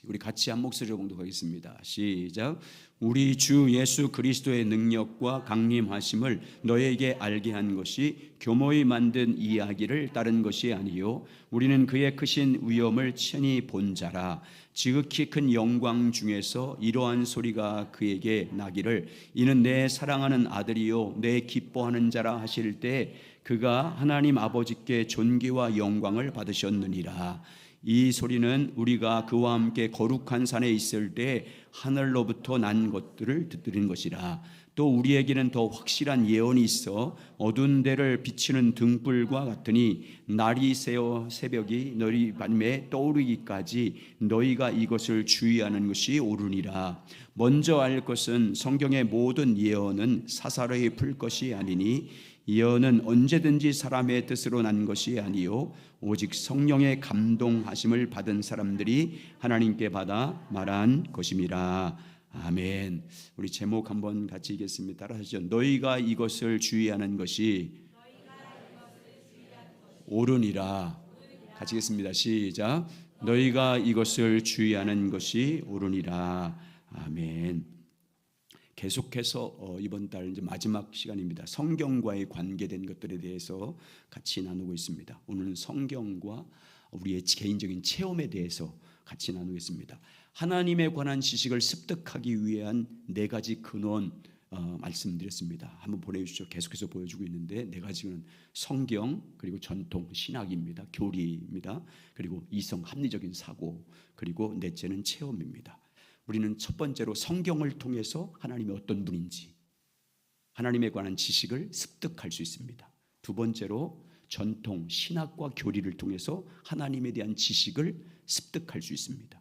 우리 같이 한 목소리로 봉독하겠습니다. 시작. 우리 주 예수 그리스도의 능력과 강림하심을 너에게 알게 한 것이 교모히 만든 이야기를 따른 것이 아니요 우리는 그의 크신 위엄을 친히 본 자라. 지극히 큰 영광 중에서 이러한 소리가 그에게 나기를 이는 내 사랑하는 아들이요 내 기뻐하는 자라 하실 때 그가 하나님 아버지께 존귀와 영광을 받으셨느니라. 이 소리는 우리가 그와 함께 거룩한 산에 있을 때 하늘로부터 난 것들을 듣는 것이라. 또 우리에게는 더 확실한 예언이 있어 어두운 데를 비치는 등불과 같으니 날이 새어 새벽이 너희 밤에 떠오르기까지 너희가 이것을 주의하는 것이 옳으니라. 먼저 알 것은 성경의 모든 예언은 사사로이 풀 것이 아니니 예언은 언제든지 사람의 뜻으로 난 것이 아니요 오직 성령의 감동하심을 받은 사람들이 하나님께 받아 말한 것임이라. 아멘. 우리 제목 한번 같이 읽겠습니다. 따라하시죠. 너희가 이것을 주의하는 것이 옳으니라. 같이 읽겠습니다. 시작. 너희가 이것을 주의하는 것이 옳으니라. 아멘. 계속해서 이번 달 이제 마지막 시간입니다. 성경과의 관계된 것들에 대해서 같이 나누고 있습니다. 오늘은 성경과 우리의 개인적인 체험에 대해서 같이 나누겠습니다. 하나님에 관한 지식을 습득하기 위한 4가지 근원 말씀드렸습니다. 한번 보내주시죠. 계속해서 보여주고 있는데 4가지는 성경, 그리고 전통, 신학입니다. 교리입니다. 그리고 이성, 합리적인 사고, 그리고 넷째는 체험입니다. 우리는 첫 번째로 성경을 통해서 하나님이 어떤 분인지 하나님에 관한 지식을 습득할 수 있습니다. 두 번째로 전통, 신학과 교리를 통해서 하나님에 대한 지식을 습득할 수 있습니다.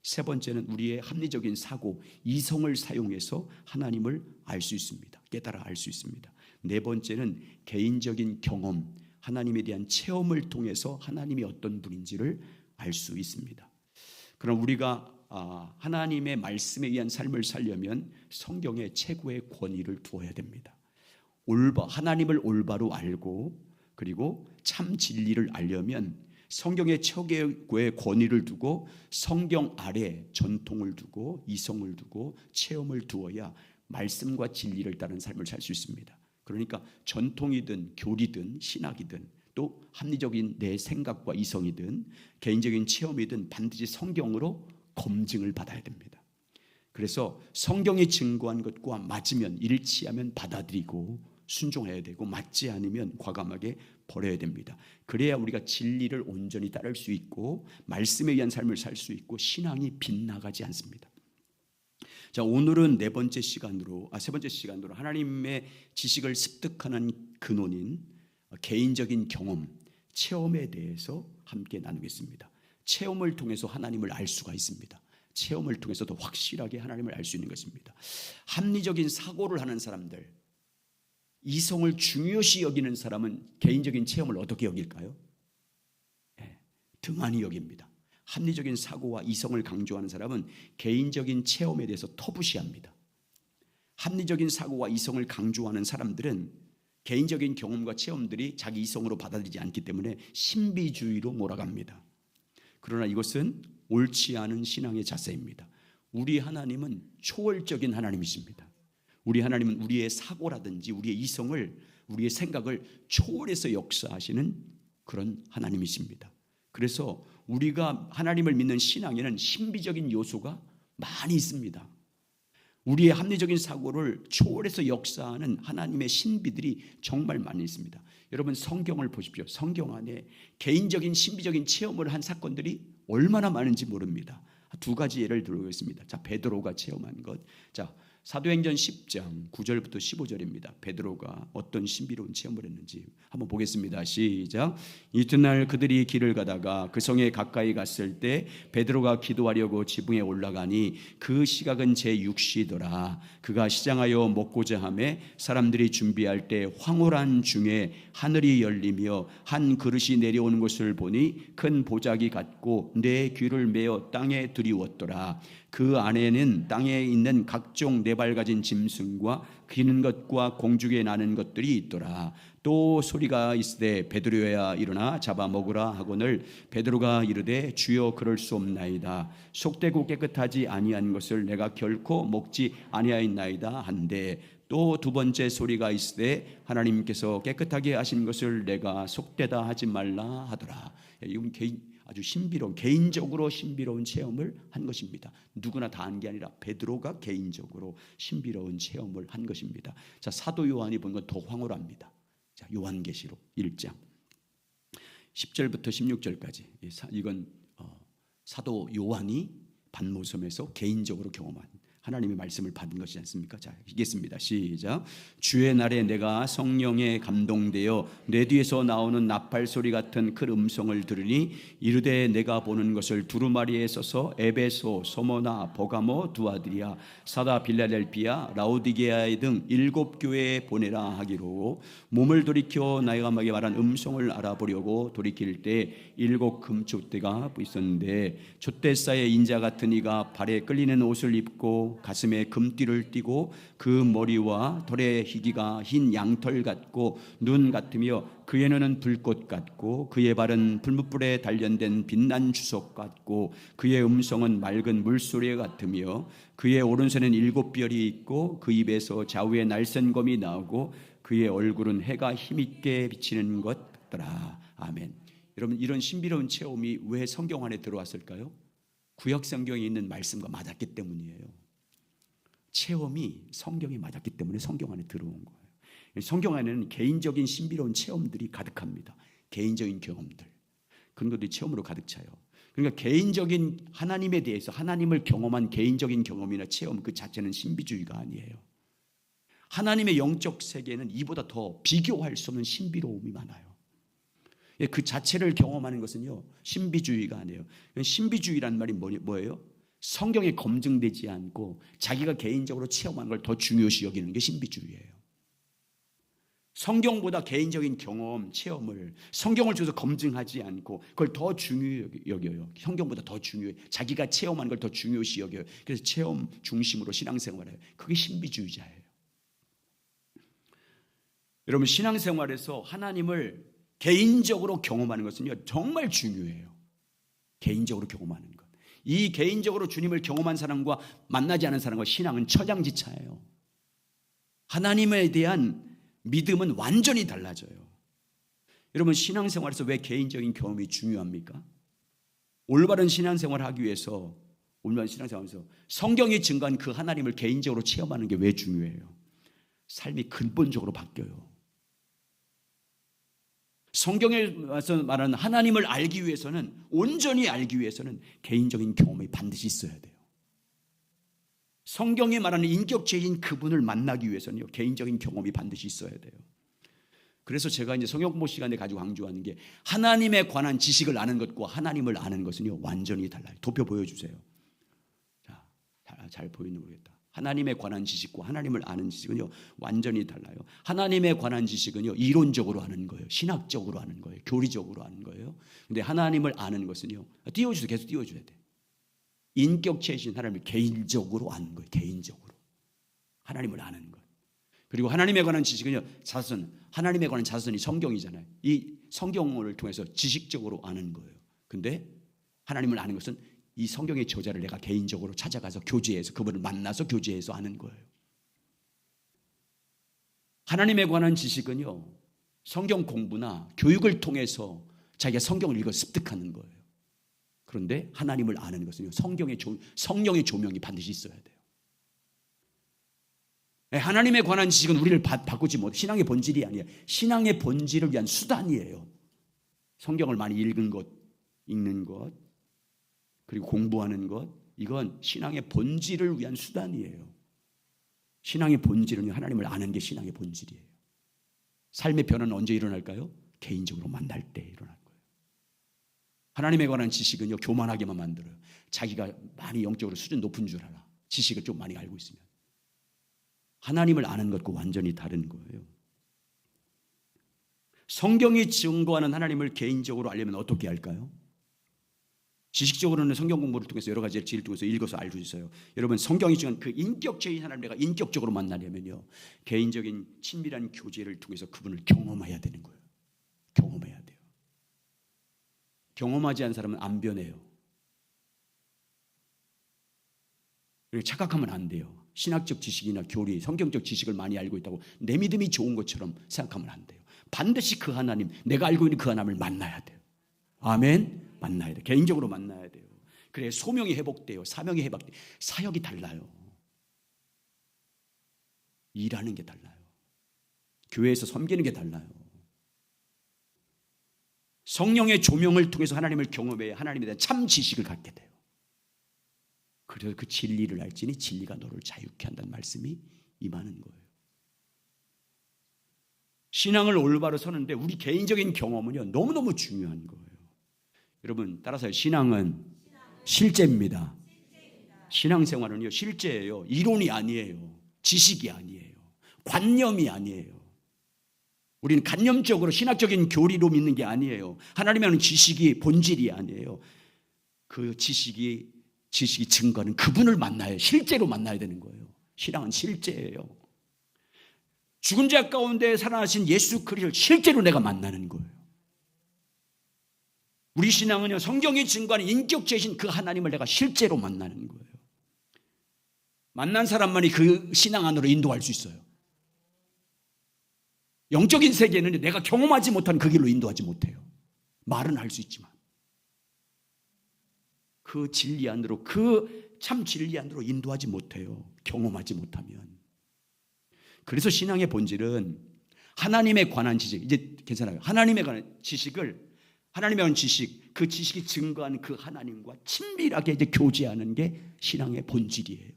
세 번째는 우리의 합리적인 사고, 이성을 사용해서 하나님을 알 수 있습니다. 깨달아 알 수 있습니다. 네 번째는 개인적인 경험, 하나님에 대한 체험을 통해서 하나님이 어떤 분인지를 알 수 있습니다. 그럼 우리가 하나님의 말씀에 의한 삶을 살려면 성경에 최고의 권위를 두어야 됩니다. 하나님을 올바로 알고 그리고 참 진리를 알려면 성경에 최고의 권위를 두고 성경 아래 전통을 두고 이성을 두고 체험을 두어야 말씀과 진리를 따른 삶을 살 수 있습니다. 그러니까 전통이든 교리든 신학이든 또 합리적인 내 생각과 이성이든 개인적인 체험이든 반드시 성경으로 검증을 받아야 됩니다. 그래서 성경이 증거한 것과 맞으면 일치하면 받아들이고 순종해야 되고 맞지 않으면 과감하게 버려야 됩니다. 그래야 우리가 진리를 온전히 따를 수 있고 말씀에 의한 삶을 살 수 있고 신앙이 빗나가지 않습니다. 자, 오늘은 세 번째 시간으로 하나님의 지식을 습득하는 근원인 개인적인 경험, 체험에 대해서 함께 나누겠습니다. 체험을 통해서 하나님을 알 수가 있습니다. 체험을 통해서 더 확실하게 하나님을 알 수 있는 것입니다. 합리적인 사고를 하는 사람들, 이성을 중요시 여기는 사람은 개인적인 체험을 어떻게 여길까요? 등한히 여깁니다. 합리적인 사고와 이성을 강조하는 사람은 개인적인 체험에 대해서 터부시합니다. 합리적인 사고와 이성을 강조하는 사람들은 개인적인 경험과 체험들이 자기 이성으로 받아들이지 않기 때문에 신비주의로 몰아갑니다. 그러나 이것은 옳지 않은 신앙의 자세입니다. 우리 하나님은 초월적인 하나님이십니다. 우리 하나님은 우리의 사고라든지 우리의 이성을, 우리의 생각을 초월해서 역사하시는 그런 하나님이십니다. 그래서 우리가 하나님을 믿는 신앙에는 신비적인 요소가 많이 있습니다. 우리의 합리적인 사고를 초월해서 역사하는 하나님의 신비들이 정말 많이 있습니다. 여러분 성경을 보십시오. 성경 안에 개인적인 신비적인 체험을 한 사건들이 얼마나 많은지 모릅니다. 2가지 예를 들어보겠습니다. 자, 베드로가 체험한 것. 자, 사도행전 10장 9절부터 15절입니다. 베드로가 어떤 신비로운 체험을 했는지 한번 보겠습니다. 시작. 이튿날 그들이 길을 가다가 그 성에 가까이 갔을 때 베드로가 기도하려고 지붕에 올라가니 그 시각은 제6시더라. 그가 시장하여 먹고자 하매 사람들이 준비할 때 황홀한 중에 하늘이 열리며 한 그릇이 내려오는 것을 보니 큰 보자기 같고 내 귀를 메어 땅에 들이웠더라. 그 안에는 땅에 있는 각종 네 발 가진 짐승과 기는 것과 공중에 나는 것들이 있더라. 또 소리가 있으되 베드로야 일어나 잡아 먹으라 하거늘 베드로가 이르되 주여 그럴 수 없나이다. 속되고 깨끗하지 아니한 것을 내가 결코 먹지 아니하였나이다 한데 또 두 번째 소리가 있으되 하나님께서 깨끗하게 하신 것을 내가 속되다 하지 말라 하더라. 이건 아주 신비로운, 개인적으로 신비로운 체험을 한 것입니다. 누구나 다 한 게 아니라 베드로가 개인적으로 신비로운 체험을 한 것입니다. 자, 사도 요한이 본 건 더 황홀합니다. 자, 요한계시록 1장 10절부터 16절까지 이건 사도 요한이 반모섬에서 개인적으로 경험한 하나님의 말씀을 받은 것이지 않습니까? 자, 읽겠습니다. 시작. 주의 날에 내가 성령에 감동되어 내 뒤에서 나오는 나팔 소리 같은 큰 음성을 들으니 이르되 내가 보는 것을 두루마리에 서서 에베소, 소모나, 버가모, 두아드리아, 사다, 빌라델비아, 라오디게아 등 7 교회에 보내라 하기로 몸을 돌이켜 내가 말한 음성을 알아보려고 돌이킬 때 7 금촛대가 있었는데 촛대사의 인자 같은 이가 발에 끌리는 옷을 입고 가슴에 금띠를 띠고 그 머리와 털의 희기가 흰 양털 같고 눈 같으며 그의 눈은 불꽃 같고 그의 발은 불뭇불에 단련된 빛난 주석 같고 그의 음성은 맑은 물소리 같으며 그의 오른손에는 7 별이 있고 그 입에서 좌우에 날쌘 검이 나오고 그의 얼굴은 해가 힘있게 비치는 것 같더라. 아멘. 여러분, 이런 신비로운 체험이 왜 성경 안에 들어왔을까요? 구약 성경에 있는 말씀과 맞았기 때문이에요. 체험이 성경에 맞았기 때문에 성경 안에 들어온 거예요. 성경 안에는 개인적인 신비로운 체험들이 가득합니다. 개인적인 경험들, 그런 것들이 체험으로 가득 차요. 그러니까 개인적인 하나님에 대해서 하나님을 경험한 개인적인 경험이나 체험 그 자체는 신비주의가 아니에요. 하나님의 영적 세계는 이보다 더 비교할 수 없는 신비로움이 많아요. 그 자체를 경험하는 것은요, 신비주의가 아니에요. 신비주의라는 말이 뭐예요? 성경에 검증되지 않고 자기가 개인적으로 체험하는 걸 더 중요시 여기는 게 신비주의예요. 성경보다 개인적인 경험, 체험을 성경을 줘서 검증하지 않고 그걸 더 중요히 여겨요. 성경보다 더 중요해. 자기가 체험하는 걸 더 중요시 여겨요. 그래서 체험 중심으로 신앙생활을 해요. 그게 신비주의자예요. 여러분, 신앙생활에서 하나님을 개인적으로 경험하는 것은요, 정말 중요해요. 개인적으로 경험하는 것. 이 개인적으로 주님을 경험한 사람과 만나지 않은 사람과 신앙은 천양지차예요. 하나님에 대한 믿음은 완전히 달라져요. 여러분, 신앙생활에서 왜 개인적인 경험이 중요합니까? 올바른 신앙생활을 하기 위해서, 올바른 신앙생활에서 성경이 증거한 그 하나님을 개인적으로 체험하는 게 왜 중요해요? 삶이 근본적으로 바뀌어요. 성경에서 말하는 하나님을 알기 위해서는, 온전히 알기 위해서는 개인적인 경험이 반드시 있어야 돼요. 성경이 말하는 인격체인 그분을 만나기 위해서는요, 개인적인 경험이 반드시 있어야 돼요. 그래서 제가 이제 성경 공부 시간에 가지고 강조하는 게, 하나님에 관한 지식을 아는 것과 하나님을 아는 것은요, 완전히 달라요. 도표 보여주세요. 자, 잘 보이는 모르겠다. 하나님에 관한 지식과 하나님을 아는 지식은요, 완전히 달라요. 하나님에 관한 지식은요, 이론적으로 아는 거예요. 신학적으로 아는 거예요. 교리적으로 아는 거예요. 근데 하나님을 아는 것은요, 띄워주세요. 계속 띄워줘야 돼. 인격체이신 하나님을 개인적으로 아는 거예요. 개인적으로 하나님을 아는 것. 그리고 하나님에 관한 지식은요, 자선, 하나님에 관한 자선이 성경이잖아요. 이 성경을 통해서 지식적으로 아는 거예요. 근데 하나님을 아는 것은 이 성경의 저자를 내가 개인적으로 찾아가서 교제해서, 그분을 만나서 교제해서 아는 거예요. 하나님에 관한 지식은요, 성경 공부나 교육을 통해서 자기가 성경을 읽어 습득하는 거예요. 그런데 하나님을 아는 것은요, 성령의 조명이 반드시 있어야 돼요. 하나님에 관한 지식은 우리를 바꾸지 못해. 신앙의 본질이 아니에요. 신앙의 본질을 위한 수단이에요. 성경을 많이 읽는 것, 읽는 것, 그리고 공부하는 것, 이건 신앙의 본질을 위한 수단이에요. 신앙의 본질은 하나님을 아는 게 신앙의 본질이에요. 삶의 변화는 언제 일어날까요? 개인적으로 만날 때 일어날 거예요. 하나님에 관한 지식은요, 교만하게만 만들어요. 자기가 많이 영적으로 수준 높은 줄 알아. 지식을 좀 많이 알고 있으면. 하나님을 아는 것과 완전히 다른 거예요. 성경이 증거하는 하나님을 개인적으로 알려면 어떻게 할까요? 지식적으로는 성경 공부를 통해서 여러 가지 지혜를 통해서 읽어서 알 수 있어요. 여러분 성경이 중요한 그 인격체인 하나님 내가 인격적으로 만나려면요, 개인적인 친밀한 교제를 통해서 그분을 경험해야 되는 거예요. 경험해야 돼요. 경험하지 않은 사람은 안 변해요. 그리고 착각하면 안 돼요. 신학적 지식이나 교리, 성경적 지식을 많이 알고 있다고 내 믿음이 좋은 것처럼 생각하면 안 돼요. 반드시 그 하나님, 내가 알고 있는 그 하나님을 만나야 돼요. 아멘. 만나야 돼요. 개인적으로 만나야 돼요. 그래 소명이 회복돼요. 사명이 회복돼요. 사역이 달라요. 일하는 게 달라요. 교회에서 섬기는 게 달라요. 성령의 조명을 통해서 하나님을 경험해야 하나님에 대한 참 지식을 갖게 돼요. 그래서 그 진리를 알지니 진리가 너를 자유케 한다는 말씀이 임하는 거예요. 신앙을 올바로 서는데 우리 개인적인 경험은요, 너무너무 중요한 거예요. 여러분 따라서 신앙은 실제입니다. 신앙생활은요 실제예요. 이론이 아니에요. 지식이 아니에요. 관념이 아니에요. 우리는 관념적으로 신학적인 교리로 믿는 게 아니에요. 하나님의 하는 지식이 본질이 아니에요. 그 지식이 증거하는 그분을 만나요. 실제로 만나야 되는 거예요. 신앙은 실제예요. 죽은 자 가운데 살아나신 예수 그리스도를 실제로 내가 만나는 거예요. 우리 신앙은요, 성경이 증거하는 인격체이신 그 하나님을 내가 실제로 만나는 거예요. 만난 사람만이 그 신앙 안으로 인도할 수 있어요. 영적인 세계는 내가 경험하지 못한 그 길로 인도하지 못해요. 말은 할 수 있지만 그 진리 안으로, 그 참 진리 안으로 인도하지 못해요. 경험하지 못하면. 그래서 신앙의 본질은 하나님에 관한 지식, 이제 괜찮아요. 하나님에 관한 지식을, 하나님에 관한 지식, 그 지식이 증거하는 그 하나님과 친밀하게 이제 교제하는 게 신앙의 본질이에요.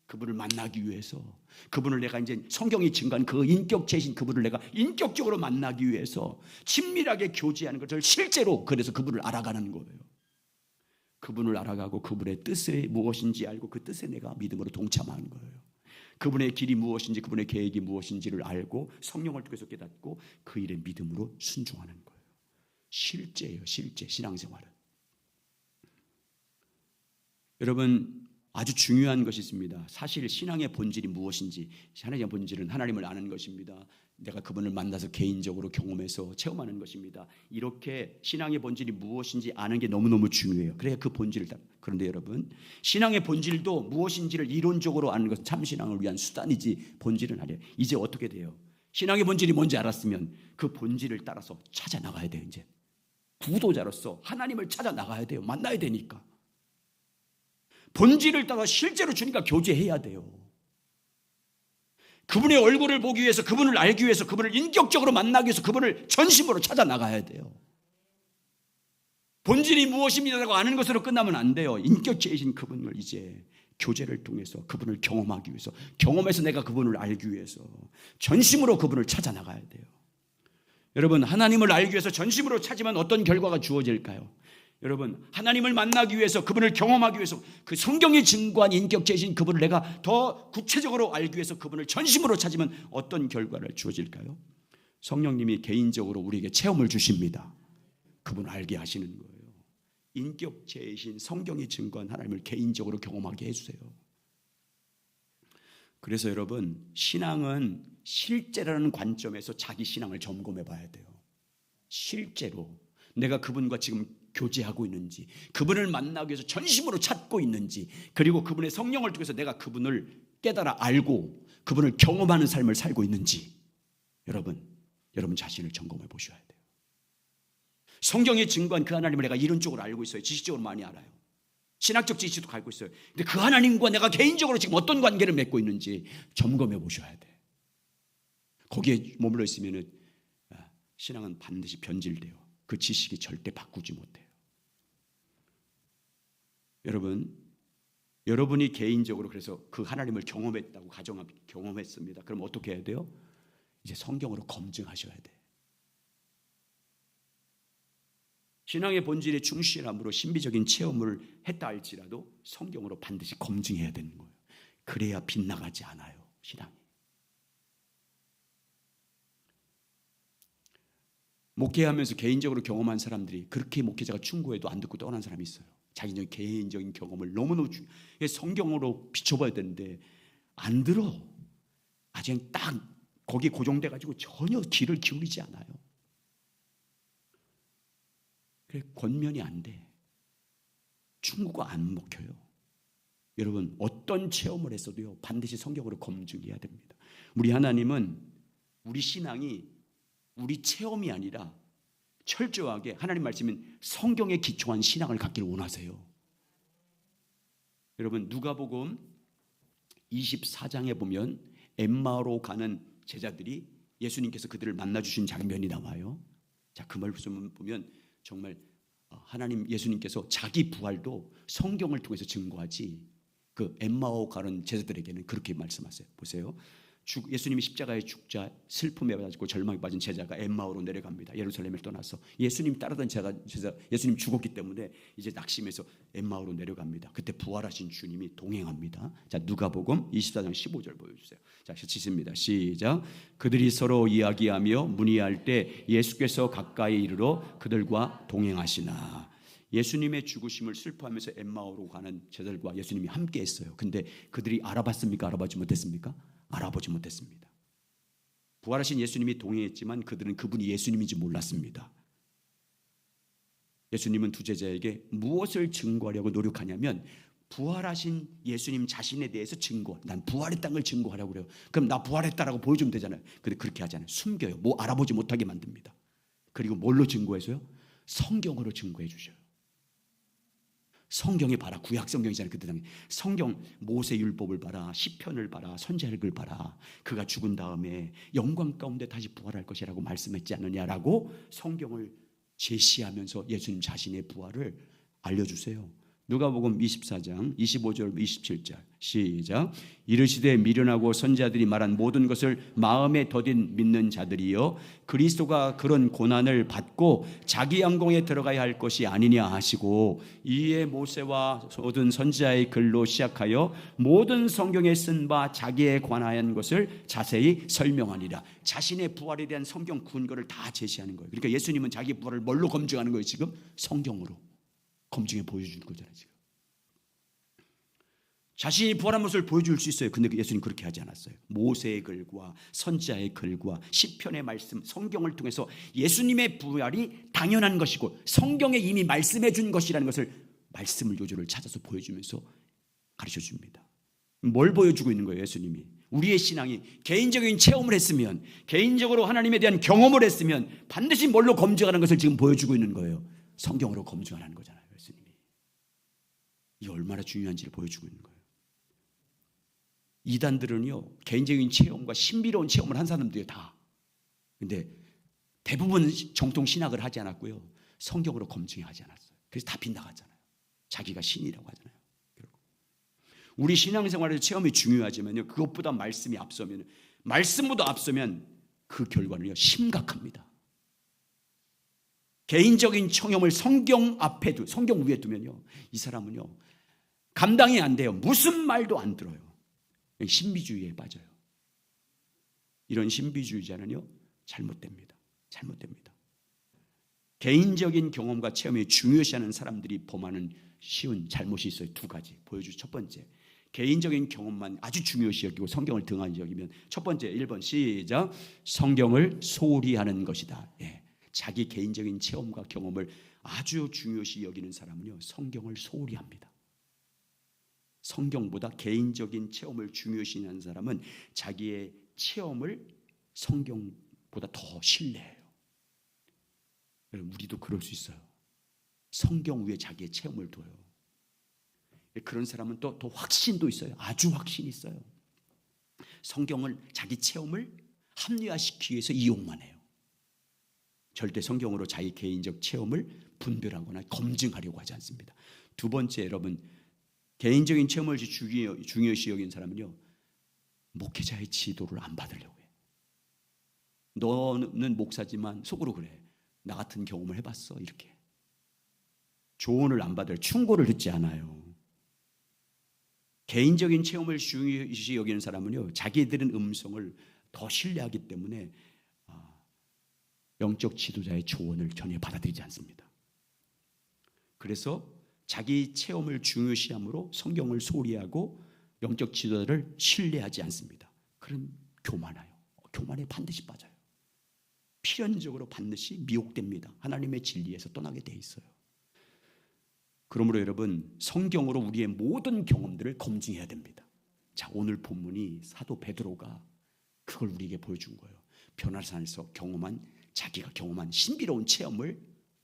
그분을 만나기 위해서, 그분을 내가 이제 성경이 증거한 그 인격체이신 그분을 내가 인격적으로 만나기 위해서 친밀하게 교제하는 것을 실제로, 그래서 그분을 알아가는 거예요. 그분을 알아가고 그분의 뜻이 무엇인지 알고 그 뜻에 내가 믿음으로 동참하는 거예요. 그분의 길이 무엇인지, 그분의 계획이 무엇인지를 알고 성령을 통해서 깨닫고 그 일에 믿음으로 순종하는 거예요. 실제예요. 실제 신앙생활은. 여러분 아주 중요한 것이 있습니다. 사실 신앙의 본질이 무엇인지, 하나님의 본질은 하나님을 아는 것입니다. 내가 그분을 만나서 개인적으로 경험해서 체험하는 것입니다. 이렇게 신앙의 본질이 무엇인지 아는 게 너무너무 중요해요. 그래야 그 본질을 다. 그런데 여러분, 신앙의 본질도 무엇인지를 이론적으로 아는 것은 참 신앙을 위한 수단이지 본질은 아니에요. 이제 어떻게 돼요? 신앙의 본질이 뭔지 알았으면 그 본질을 따라서 찾아 나가야 돼요. 이제 구도자로서 하나님을 찾아 나가야 돼요. 만나야 되니까. 본질을 따라 실제로 주님과 교제해야 돼요. 그분의 얼굴을 보기 위해서, 그분을 알기 위해서, 그분을 인격적으로 만나기 위해서 그분을 전심으로 찾아 나가야 돼요. 본질이 무엇입니다라고 아는 것으로 끝나면 안 돼요. 인격체이신 그분을 이제 교제를 통해서 그분을 경험하기 위해서, 경험해서 내가 그분을 알기 위해서 전심으로 그분을 찾아 나가야 돼요. 여러분 하나님을 알기 위해서 전심으로 찾으면 어떤 결과가 주어질까요? 여러분 하나님을 만나기 위해서, 그분을 경험하기 위해서, 그 성경이 증거한 인격체이신 그분을 내가 더 구체적으로 알기 위해서 그분을 전심으로 찾으면 어떤 결과를 주어질까요? 성령님이 개인적으로 우리에게 체험을 주십니다. 그분을 알게 하시는 거예요. 인격체이신 성경이 증거한 하나님을 개인적으로 경험하게 해주세요. 그래서 여러분 신앙은 실제라는 관점에서 자기 신앙을 점검해 봐야 돼요. 실제로 내가 그분과 지금 교제하고 있는지, 그분을 만나기 위해서 전심으로 찾고 있는지, 그리고 그분의 성령을 통해서 내가 그분을 깨달아 알고 그분을 경험하는 삶을 살고 있는지 여러분 자신을 점검해 보셔야 돼요. 성경에 증거한 그 하나님을 내가 이론적으로 알고 있어요. 지식적으로 많이 알아요. 신학적 지식도 갖고 있어요. 근데 그 하나님과 내가 개인적으로 지금 어떤 관계를 맺고 있는지 점검해 보셔야 돼. 거기에 머물러 있으면 신앙은 반드시 변질돼요. 그 지식이 절대 바꾸지 못해요. 여러분이 개인적으로 그래서 그 하나님을 경험했다고 경험했습니다. 그럼 어떻게 해야 돼요? 이제 성경으로 검증하셔야 돼. 신앙의 본질에 충실함으로 신비적인 체험을 했다 할지라도 성경으로 반드시 검증해야 되는 거예요. 그래야 빗나가지 않아요, 신앙이. 목회하면서 개인적으로 경험한 사람들이 그렇게 목회자가 충고해도 안 듣고 떠난 사람이 있어요. 자기의 개인적인 경험을 너무너무 성경으로 비춰봐야 되는데 안 들어. 아직 딱 거기에 고정돼 가지고 전혀 귀를 기울이지 않아요. 그래, 권면이 안 돼. 충고가 안 먹혀요. 여러분, 어떤 체험을 했어도요, 반드시 성경으로 검증해야 됩니다. 우리 하나님은 우리 신앙이 우리 체험이 아니라 철저하게 하나님 말씀인 성경에 기초한 신앙을 갖기를 원하세요. 여러분, 누가복음 24장에 보면 엠마오로 가는 제자들이 예수님께서 그들을 만나주신 장면이 나와요. 자, 그 말씀을 보면 정말 하나님 예수님께서 자기 부활도 성경을 통해서 증거하지 그 엠마오 가는 제자들에게는 그렇게 말씀하세요. 보세요. 예수님이 십자가에 죽자 슬픔에 빠지고 절망에 빠진 제자가 엠마오로 내려갑니다. 예루살렘을 떠나서 예수님 따르던 제자 예수님 죽었기 때문에 이제 낙심해서 엠마오로 내려갑니다. 그때 부활하신 주님이 동행합니다. 자, 누가복음 24장 15절 보여주세요. 자, 읽습니다. 시작. 그들이 서로 이야기하며 문의할 때 예수께서 가까이 이르러 그들과 동행하시나. 예수님의 죽으심을 슬퍼하면서 엠마오로 가는 제자들과 예수님이 함께 했어요. 근데 그들이 알아봤습니까? 알아보지 못했습니까? 알아보지 못했습니다. 부활하신 예수님이 동행했지만 그들은 그분이 예수님인지 몰랐습니다. 예수님은 두 제자에게 무엇을 증거하려고 노력하냐면 부활하신 예수님 자신에 대해서 난 부활했다는 걸 증거하려고 그래요. 그럼 나 부활했다라고 보여주면 되잖아요. 근데 그렇게 하지 않아요. 숨겨요. 뭐 알아보지 못하게 만듭니다. 그리고 뭘로 증거해서요? 성경으로 증거해 주셔요. 성경에 봐라. 구약 성경이잖아요. 그때 당시 성경 모세 율법을 봐라. 시편을 봐라. 선지자를 봐라. 그가 죽은 다음에 영광 가운데 다시 부활할 것이라고 말씀했지 않느냐라고 성경을 제시하면서 예수님 자신의 부활을 알려주세요. 누가복음 24장 25절 27절 시작. 이르시되 미련하고 선지자들이 말한 모든 것을 마음에 더딘 믿는 자들이여 그리스도가 그런 고난을 받고 자기 영광에 들어가야 할 것이 아니냐 하시고 이에 모세와 모든 선지자의 글로 시작하여 모든 성경에 쓴 바 자기에 관한 것을 자세히 설명하니라. 자신의 부활에 대한 성경 근거를 다 제시하는 거예요. 그러니까 예수님은 자기 부활을 뭘로 검증하는 거예요? 지금 성경으로 검증해 보여주는 거잖아요. 지금 자신이 부활한 모습을 보여줄 수 있어요. 근데 예수님 그렇게 하지 않았어요. 모세의 글과 선지자의 글과 시편의 말씀, 성경을 통해서 예수님의 부활이 당연한 것이고 성경에 이미 말씀해 준 것이라는 것을 말씀을 요조를 찾아서 보여주면서 가르쳐 줍니다. 뭘 보여주고 있는 거예요? 예수님이 우리의 신앙이 개인적인 체험을 했으면, 개인적으로 하나님에 대한 경험을 했으면 반드시 뭘로 검증하는 것을 지금 보여주고 있는 거예요. 성경으로 검증하는 거잖아요. 예수님이 이게 얼마나 중요한지를 보여주고 있는 거예요. 이단들은요, 개인적인 체험과 신비로운 체험을 한 사람들이에요, 다. 근데 대부분 정통 신학을 하지 않았고요, 성경으로 검증하지 않았어요. 그래서 다 빗나갔잖아요. 자기가 신이라고 하잖아요. 우리 신앙생활에서 체험이 중요하지만요, 그것보다 말씀이 앞서면, 말씀보다 앞서면 그 결과는요, 심각합니다. 개인적인 청험을 성경 앞에 성경 위에 두면요, 이 사람은요 감당이 안 돼요. 무슨 말도 안 들어요. 신비주의에 빠져요. 이런 신비주의자는요 잘못됩니다. 잘못됩니다. 개인적인 경험과 체험이 중요시하는 사람들이 범하는 쉬운 잘못이 있어요. 두 가지 보여주죠. 첫 번째, 개인적인 경험만 아주 중요시 여기고 성경을 등한시 여기면 첫 번째 1번 시작. 성경을 소홀히 하는 것이다. 예. 자기 개인적인 체험과 경험을 아주 중요시 여기는 사람은요 성경을 소홀히 합니다. 성경보다 개인적인 체험을 중요시 하는 사람은 자기의 체험을 성경보다 더 신뢰해요. 우리도 그럴 수 있어요. 성경 위에 자기의 체험을 둬요. 그런 사람은 또 확신도 있어요. 아주 확신이 있어요. 성경을 자기 체험을 합리화시키기 위해서 이용만 해요. 절대 성경으로 자기 개인적 체험을 분별하거나 검증하려고 하지 않습니다. 두 번째, 여러분, 개인적인 체험을 중요시 여긴 사람은요 목회자의 지도를 안 받으려고 해요. 너는 목사지만 속으로 그래. 나 같은 경험을 해봤어. 이렇게 조언을 안 받을, 충고를 듣지 않아요. 개인적인 체험을 중요시 여기는 사람은요 자기들은 음성을 더 신뢰하기 때문에 영적 지도자의 조언을 전혀 받아들이지 않습니다. 그래서 자기 체험을 중요시함으로 성경을 소홀히 하고 영적 지도자를 신뢰하지 않습니다. 그럼 교만해요. 교만에 반드시 빠져요. 필연적으로 반드시 미혹됩니다. 하나님의 진리에서 떠나게 돼 있어요. 그러므로 여러분, 성경으로 우리의 모든 경험들을 검증해야 됩니다. 자, 오늘 본문이 사도 베드로가 그걸 우리에게 보여준 거예요. 변화산에서 자기가 경험한 신비로운 체험을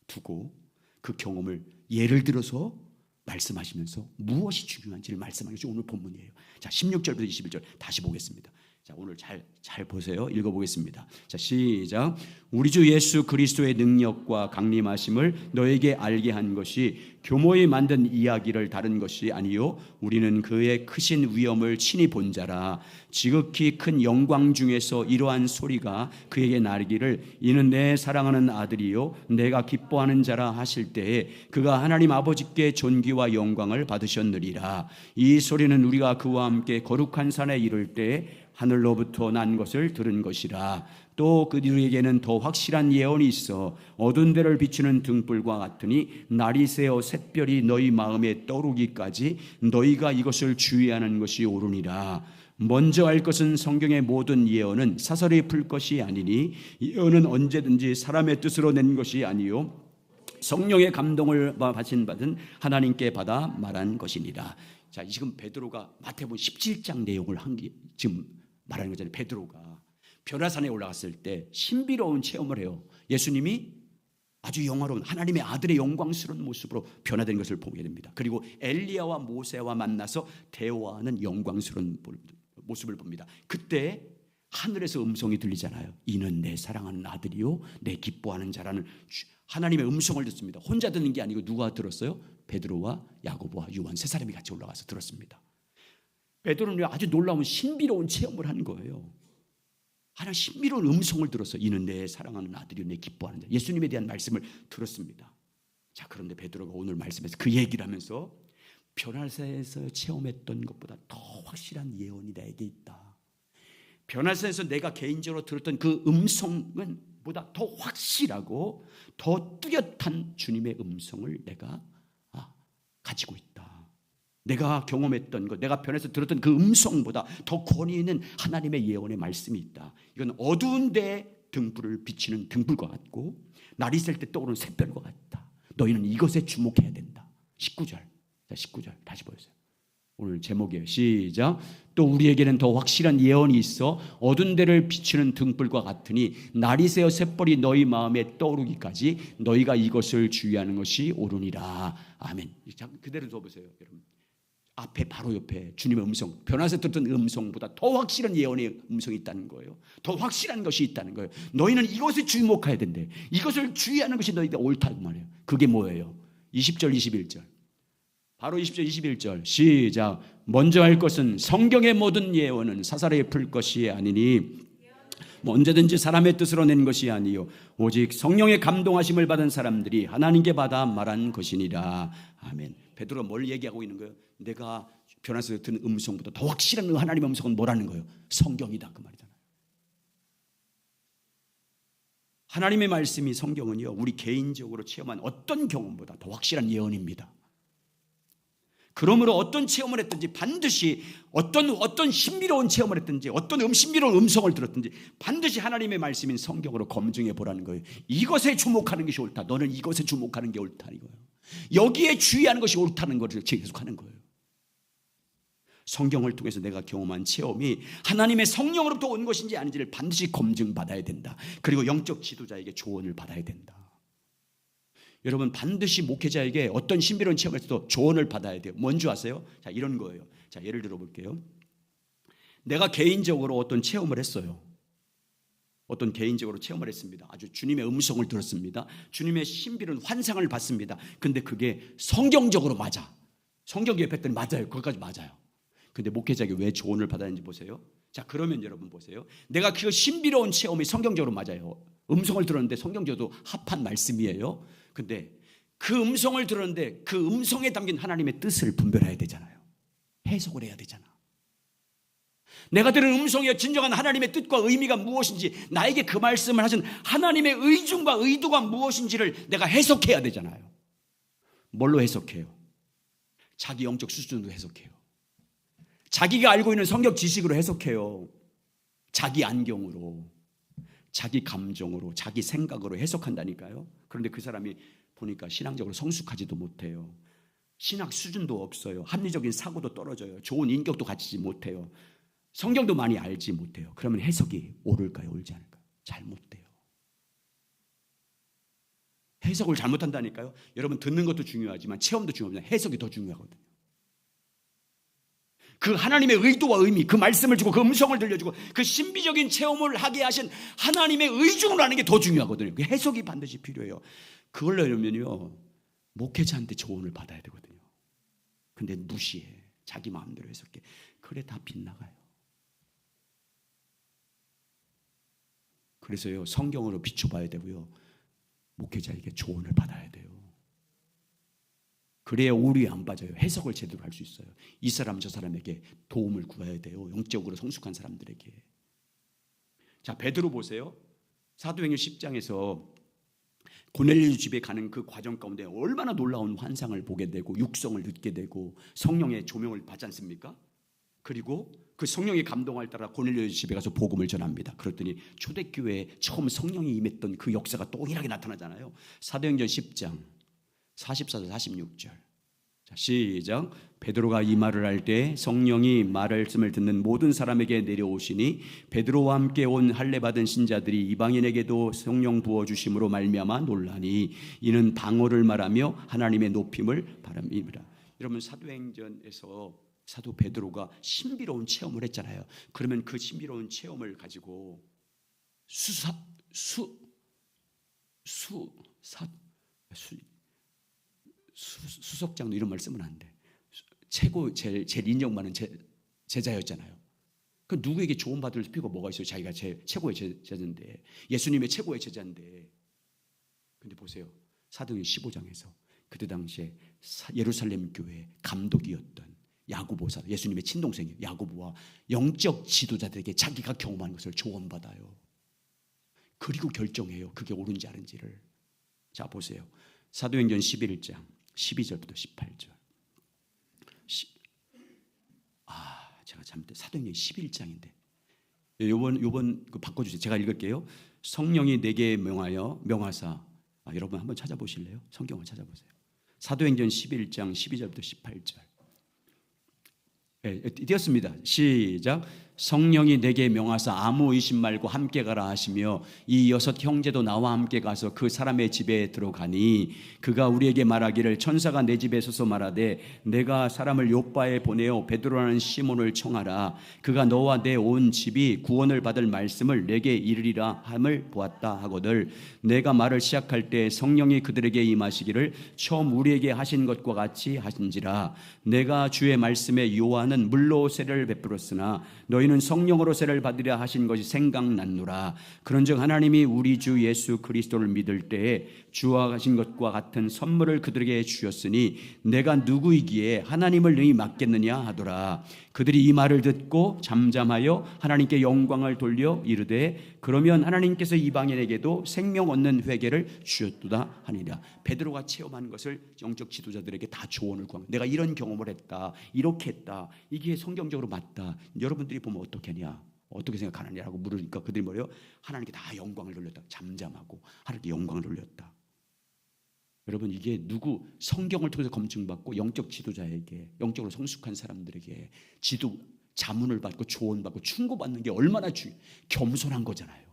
두고 그 경험을 예를 들어서 말씀하시면서 무엇이 중요한지를 말씀하는 것이 오늘 본문이에요. 자, 16절부터 21절 다시 보겠습니다. 자, 오늘 잘 보세요. 읽어보겠습니다. 자, 시작. 우리 주 예수 그리스도의 능력과 강림하심을 너에게 알게 한 것이 교모에 만든 이야기를 다른 것이 아니요 우리는 그의 크신 위엄을 친히 본 자라. 지극히 큰 영광 중에서 이러한 소리가 그에게 나르기를 이는 내 사랑하는 아들이요 내가 기뻐하는 자라 하실 때에 그가 하나님 아버지께 존귀와 영광을 받으셨느리라. 이 소리는 우리가 그와 함께 거룩한 산에 이를 때 하늘로부터 난 것을 들은 것이라. 또 그들에게는 더 확실한 예언이 있어 어두운 데를 비추는 등불과 같으니 날이 새어 샛별이 너희 마음에 떠오르기까지 너희가 이것을 주의하는 것이 옳으니라. 먼저 알 것은 성경의 모든 예언은 사설이 풀 것이 아니니 예언은 언제든지 사람의 뜻으로 낸 것이 아니요 성령의 감동을 받은 하나님께 받아 말한 것이니라. 자, 지금 베드로가 마태복음 17장 내용을 지금 말하는 거잖아요. 베드로가 변화산에 올라갔을 때 신비로운 체험을 해요. 예수님이 아주 영화로운 하나님의 아들의 영광스러운 모습으로 변화된 것을 보게 됩니다. 그리고 엘리야와 모세와 만나서 대화하는 영광스러운 모습을 봅니다. 그때 하늘에서 음성이 들리잖아요. 이는 내 사랑하는 아들이요 내 기뻐하는 자라는 하나님의 음성을 듣습니다. 혼자 듣는 게 아니고 누가 들었어요? 베드로와 야고보와 요한 세 사람이 같이 올라가서 들었습니다. 베드로는 아주 놀라운 신비로운 체험을 한 거예요. 하나님 신비로운 음성을 들어서 이는 내 사랑하는 아들이요 내 기뻐하는 자. 예수님에 대한 말씀을 들었습니다. 자, 그런데 베드로가 오늘 말씀에서 그 얘기를 하면서 변화산에서 체험했던 것보다 더 확실한 예언이 나에게 있다. 변화산에서 내가 개인적으로 들었던 그 음성은 보다 더 확실하고 더 뚜렷한 주님의 음성을 내가 가지고 있다. 내가 경험했던 것, 내가 변해서 들었던 그 음성보다 더 권위 있는 하나님의 예언의 말씀이 있다. 이건 어두운 데 등불을 비치는 등불과 같고 날이 셀 때 떠오르는 샛별과 같다. 너희는 이것에 주목해야 된다. 19절. 자, 19절 다시 보세요. 오늘 제목이에요. 시작. 또 우리에게는 더 확실한 예언이 있어 어두운 데를 비추는 등불과 같으니 날이 새어 샛별이 너희 마음에 떠오르기까지 너희가 이것을 주의하는 것이 옳으니라. 아멘. 그대로 둬보세요, 여러분. 앞에 바로 옆에 주님의 음성, 변화에서 들었던 음성보다 더 확실한 예언의 음성이 있다는 거예요. 더 확실한 것이 있다는 거예요. 너희는 이것에 주목해야 된대. 이것을 주의하는 것이 너희가 옳다고 말해요. 그게 뭐예요? 20절 21절. 바로 20절 21절 시작. 먼저 할 것은 성경의 모든 예언은 사사로이 풀 것이 아니니 언제든지 사람의 뜻으로 낸 것이 아니요 오직 성령의 감동하심을 받은 사람들이 하나님께 받아 말한 것이니라. 아멘. 베드로가 뭘 얘기하고 있는 거예요? 내가 변화에서 듣는 음성보다 더 확실한 하나님의 음성은 뭐라는 거예요? 성경이다, 그 말이잖아요. 하나님의 말씀이 성경은요 우리 개인적으로 체험한 어떤 경험보다 더 확실한 예언입니다. 그러므로 어떤 체험을 했든지 반드시 어떤 신비로운 체험을 했든지 어떤 신비로운 음성을 들었든지 반드시 하나님의 말씀인 성경으로 검증해 보라는 거예요. 이것에 주목하는 것이 옳다. 너는 이것에 주목하는 게 옳다는 거예요. 여기에 주의하는 것이 옳다는 것을 계속하는 거예요. 성경을 통해서 내가 경험한 체험이 하나님의 성령으로부터 온 것인지 아닌지를 반드시 검증받아야 된다. 그리고 영적 지도자에게 조언을 받아야 된다. 여러분 반드시 목회자에게 어떤 신비로운 체험을 해도 조언을 받아야 돼요. 뭔지 아세요? 자, 이런 거예요. 자, 예를 들어 볼게요. 내가 개인적으로 어떤 체험을 했어요. 어떤 개인적으로 체험을 했습니다. 아주 주님의 음성을 들었습니다. 주님의 신비로운 환상을 봤습니다. 근데 그게 성경적으로 맞아. 성경 옆에 맞아요. 그것까지 맞아요. 근데 목회자에게 왜 조언을 받았는지 보세요. 자, 그러면 여러분 보세요. 내가 그 신비로운 체험이 성경적으로 맞아요. 음성을 들었는데 성경적으로 합한 말씀이에요. 근데 그 음성을 들었는데 그 음성에 담긴 하나님의 뜻을 분별해야 되잖아요. 해석을 해야 되잖아. 내가 들은 음성의 진정한 하나님의 뜻과 의미가 무엇인지, 나에게 그 말씀을 하신 하나님의 의중과 의도가 무엇인지를 내가 해석해야 되잖아요. 뭘로 해석해요? 자기 영적 수준으로 해석해요. 자기가 알고 있는 성경 지식으로 해석해요. 자기 안경으로, 자기 감정으로, 자기 생각으로 해석한다니까요. 그런데 그 사람이 보니까 신앙적으로 성숙하지도 못해요. 신학 수준도 없어요. 합리적인 사고도 떨어져요. 좋은 인격도 갖추지 못해요. 성경도 많이 알지 못해요. 그러면 해석이 옳을까요? 옳지 않을까요? 잘못돼요. 해석을 잘못한다니까요. 여러분, 듣는 것도 중요하지만 체험도 중요하지만 해석이 더 중요하거든요. 그 하나님의 의도와 의미, 그 말씀을 주고 그 음성을 들려주고 그 신비적인 체험을 하게 하신 하나님의 의중을 아는 게 더 중요하거든요. 그 해석이 반드시 필요해요. 그걸 하려면요, 목회자한테 조언을 받아야 되거든요. 근데 무시해. 자기 마음대로 해석해. 그래, 다 빗나가요. 그래서요, 성경으로 비춰봐야 되고요, 목회자에게 조언을 받아야 돼요. 그래야 오류에 안 빠져요. 해석을 제대로 할 수 있어요. 이 사람 저 사람에게 도움을 구해야 돼요. 영적으로 성숙한 사람들에게. 자, 베드로 보세요. 사도행전 10장에서 고넬료 집에 가는 그 과정 가운데 얼마나 놀라운 환상을 보게 되고 육성을 듣게 되고 성령의 조명을 받지 않습니까? 그리고 그 성령의 감동을 따라 고넬료 집에 가서 복음을 전합니다. 그랬더니 초대교회에 처음 성령이 임했던 그 역사가 동일하게 나타나잖아요. 사도행전 10장 44절 46절. 자, 시작. 베드로가 이 말을 할 때 성령이 말씀을 듣는 모든 사람에게 내려오시니 베드로와 함께 온 할례 받은 신자들이 이방인에게도 성령 부어 주심으로 말미암아 놀라니 이는 방언을 말하며 하나님의 높임을 바람이라. 여러분, 사도행전에서 사도 베드로가 신비로운 체험을 했잖아요. 그러면 그 신비로운 체험을 가지고 수석장도 이런 말 쓰면 안 돼. 최고 제일 인정받는 제자였잖아요. 그 누구에게 조언 받을 필요가 뭐가 있어요? 자기가 최고의 제자인데, 예수님의 최고의 제자인데. 근데 보세요, 사도행전 15장에서 그때 당시에 예루살렘 교회 감독이었던 야고보사, 예수님의 친동생이에요. 야고보와 영적 지도자들에게 자기가 경험한 것을 조언받아요. 그리고 결정해요. 그게 옳은지 아닌지를. 자, 보세요. 사도행전 11장 12절부터 18절. 제가 잘못했어요. 사도행전 11장인데. 요번 그 바꿔주세요. 제가 읽을게요. 성령이 내게 명하사. 여러분 한번 찾아보실래요? 성경을 찾아보세요. 사도행전 11장 12절부터 18절. 띄었습니다. 시작. 성령이 내게 명하사 아무 의심 말고 함께 가라 하시며 이 6 형제도 나와 함께 가서 그 사람의 집에 들어가니 그가 우리에게 말하기를 천사가 내 집에 서서 말하되 내가 사람을 요빠에 보내어 베드로라는 시몬을 청하라. 그가 너와 내 온 집이 구원을 받을 말씀을 내게 이르리라 함을 보았다 하거늘 내가 말을 시작할 때 성령이 그들에게 임하시기를 처음 우리에게 하신 것과 같이 하신지라. 내가 주의 말씀에 요한은 물로 세례를 베풀었으나 너희는 성령으로 세례를 받으려 하신 것이 생각났노라. 그런즉 하나님이 우리 주 예수 그리스도를 믿을 때에 주와 하신 것과 같은 선물을 그들에게 주셨으니 내가 누구이기에 하나님을 능히 맡겠느냐 하더라. 그들이 이 말을 듣고 잠잠하여 하나님께 영광을 돌려 이르되 그러면 하나님께서 이방인에게도 생명 얻는 회개를 주셨도다 하니라. 베드로가 체험한 것을 영적 지도자들에게 다 조언을 구한, 내가 이런 경험을 했다, 이렇게 했다, 이게 성경적으로 맞다, 여러분들이 보면 어떻겠냐, 어떻게 생각하느냐라고 물으니까 그들이 뭐래요? 하나님께 다 영광을 돌렸다. 잠잠하고 하나님께 영광을 돌렸다. 여러분, 이게 누구 성경을 통해서 검증받고 영적 지도자에게, 영적으로 성숙한 사람들에게 지도 자문을 받고 조언받고 충고받는 게 얼마나 겸손한 거잖아요.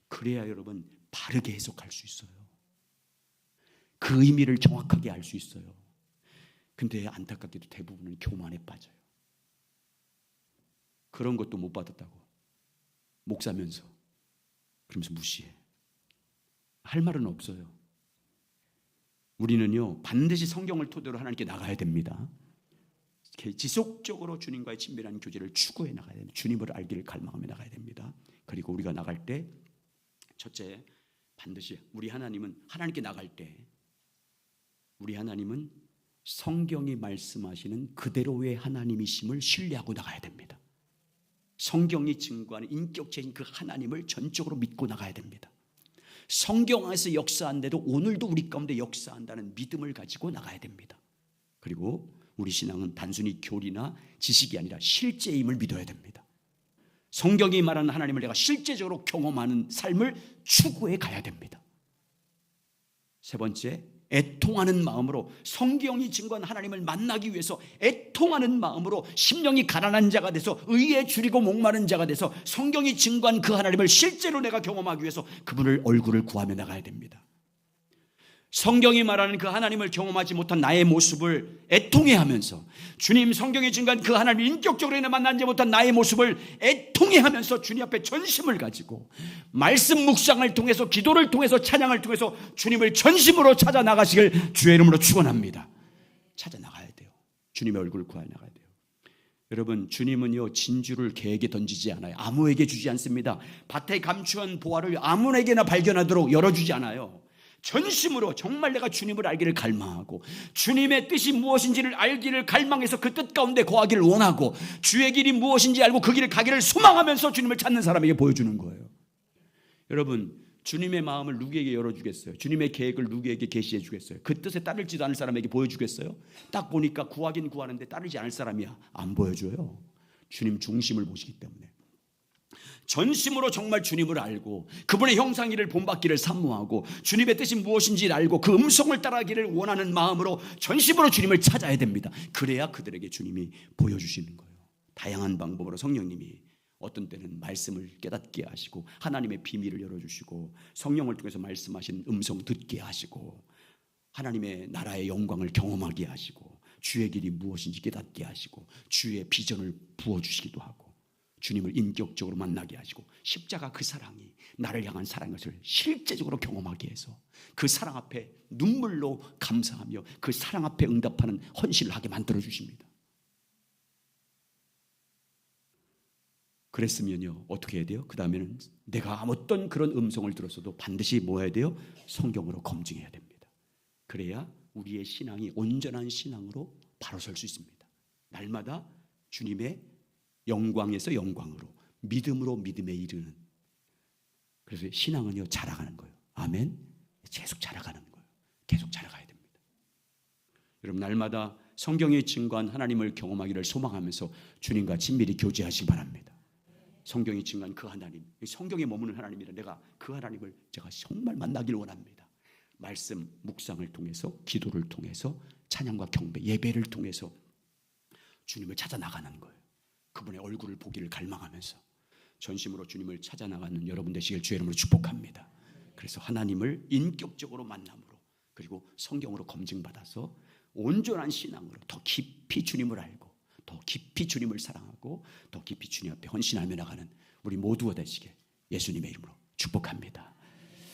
그래야 여러분 바르게 해석할 수 있어요. 그 의미를 정확하게 알 수 있어요. 근데 안타깝게도 대부분은 교만에 빠져요. 그런 것도 못 받았다고 목사면서 그러면서 무시해. 할 말은 없어요. 우리는요 반드시 성경을 토대로 하나님께 나가야 됩니다. 지속적으로 주님과의 친밀한 교제를 추구해 나가야 됩니다. 주님을 알기를 갈망하며 나가야 됩니다. 그리고 우리가 나갈 때 첫째, 반드시 우리 하나님은 하나님께 나갈 때 우리 하나님은 성경이 말씀하시는 그대로의 하나님이심을 신뢰하고 나가야 됩니다. 성경이 증거하는 인격체인 그 하나님을 전적으로 믿고 나가야 됩니다. 성경 안에서 역사한데도 오늘도 우리 가운데 역사한다는 믿음을 가지고 나가야 됩니다. 그리고 우리 신앙은 단순히 교리나 지식이 아니라 실제임을 믿어야 됩니다. 성경이 말하는 하나님을 내가 실제적으로 경험하는 삶을 추구해 가야 됩니다. 세 번째, 애통하는 마음으로 성경이 증거한 하나님을 만나기 위해서 애통하는 마음으로 심령이 가난한 자가 돼서 의에 줄이고 목마른 자가 돼서 성경이 증거한 그 하나님을 실제로 내가 경험하기 위해서 그분을 얼굴을 구하며 나가야 됩니다. 성경이 말하는 그 하나님을 경험하지 못한 나의 모습을 애통해하면서 주님 성경이 증거한 그 하나님을 인격적으로 만나지 못한 나의 모습을 애통해하면서 주님 앞에 전심을 가지고 말씀 묵상을 통해서 기도를 통해서 찬양을 통해서 주님을 전심으로 찾아 나가시길 주의 이름으로 축원합니다. 찾아 나가야 돼요. 주님의 얼굴을 구해 나가야 돼요. 여러분, 주님은요 진주를 개에게 던지지 않아요. 아무에게 주지 않습니다. 밭에 감추한 보화를 아무에게나 발견하도록 열어주지 않아요. 전심으로 정말 내가 주님을 알기를 갈망하고 주님의 뜻이 무엇인지를 알기를 갈망해서 그 뜻 가운데 거하기를 원하고 주의 길이 무엇인지 알고 그 길을 가기를 소망하면서 주님을 찾는 사람에게 보여주는 거예요. 여러분, 주님의 마음을 누구에게 열어주겠어요? 주님의 계획을 누구에게 계시해 주겠어요? 그 뜻에 따르지도 않을 사람에게 보여주겠어요? 딱 보니까 구하긴 구하는데 따르지 않을 사람이야. 안 보여줘요. 주님 중심을 보시기 때문에. 전심으로 정말 주님을 알고 그분의 형상이를 본받기를 사모하고 주님의 뜻이 무엇인지 알고 그 음성을 따라가기를 원하는 마음으로 전심으로 주님을 찾아야 됩니다. 그래야 그들에게 주님이 보여주시는 거예요. 다양한 방법으로 성령님이 어떤 때는 말씀을 깨닫게 하시고 하나님의 비밀을 열어주시고 성령을 통해서 말씀하신 음성 듣게 하시고 하나님의 나라의 영광을 경험하게 하시고 주의 길이 무엇인지 깨닫게 하시고 주의 비전을 부어주시기도 하고 주님을 인격적으로 만나게 하시고 십자가 그 사랑이 나를 향한 사랑인 것을 실제적으로 경험하게 해서 그 사랑 앞에 눈물로 감사하며 그 사랑 앞에 응답하는 헌신을 하게 만들어 주십니다. 그랬으면요 어떻게 해야 돼요? 그 다음에는 내가 어떤 그런 음성을 들었어도 반드시 뭐 해야 돼요? 성경으로 검증해야 됩니다. 그래야 우리의 신앙이 온전한 신앙으로 바로 설 수 있습니다. 날마다 주님의 영광에서 영광으로 믿음으로 믿음에 이르는, 그래서 신앙은요 자라가는 거예요. 아멘. 계속 자라가는 거예요. 계속 자라가야 됩니다. 여러분, 날마다 성경에 증거한 하나님을 경험하기를 소망하면서 주님과 친밀히 교제하시기 바랍니다. 성경이 증거한 그 하나님, 성경에 머무는 하나님이라 내가 그 하나님을 제가 정말 만나기를 원합니다. 말씀 묵상을 통해서, 기도를 통해서, 찬양과 경배, 예배를 통해서 주님을 찾아 나가는 거예요. 그분의 얼굴을 보기를 갈망하면서 전심으로 주님을 찾아 나가는 여러분 되시길 주의 이름으로 축복합니다. 그래서 하나님을 인격적으로 만남으로 그리고 성경으로 검증받아서 온전한 신앙으로 더 깊이 주님을 알고 더 깊이 주님을 사랑하고 더 깊이 주님 앞에 헌신하며 나가는 우리 모두가 되시길 예수님의 이름으로 축복합니다.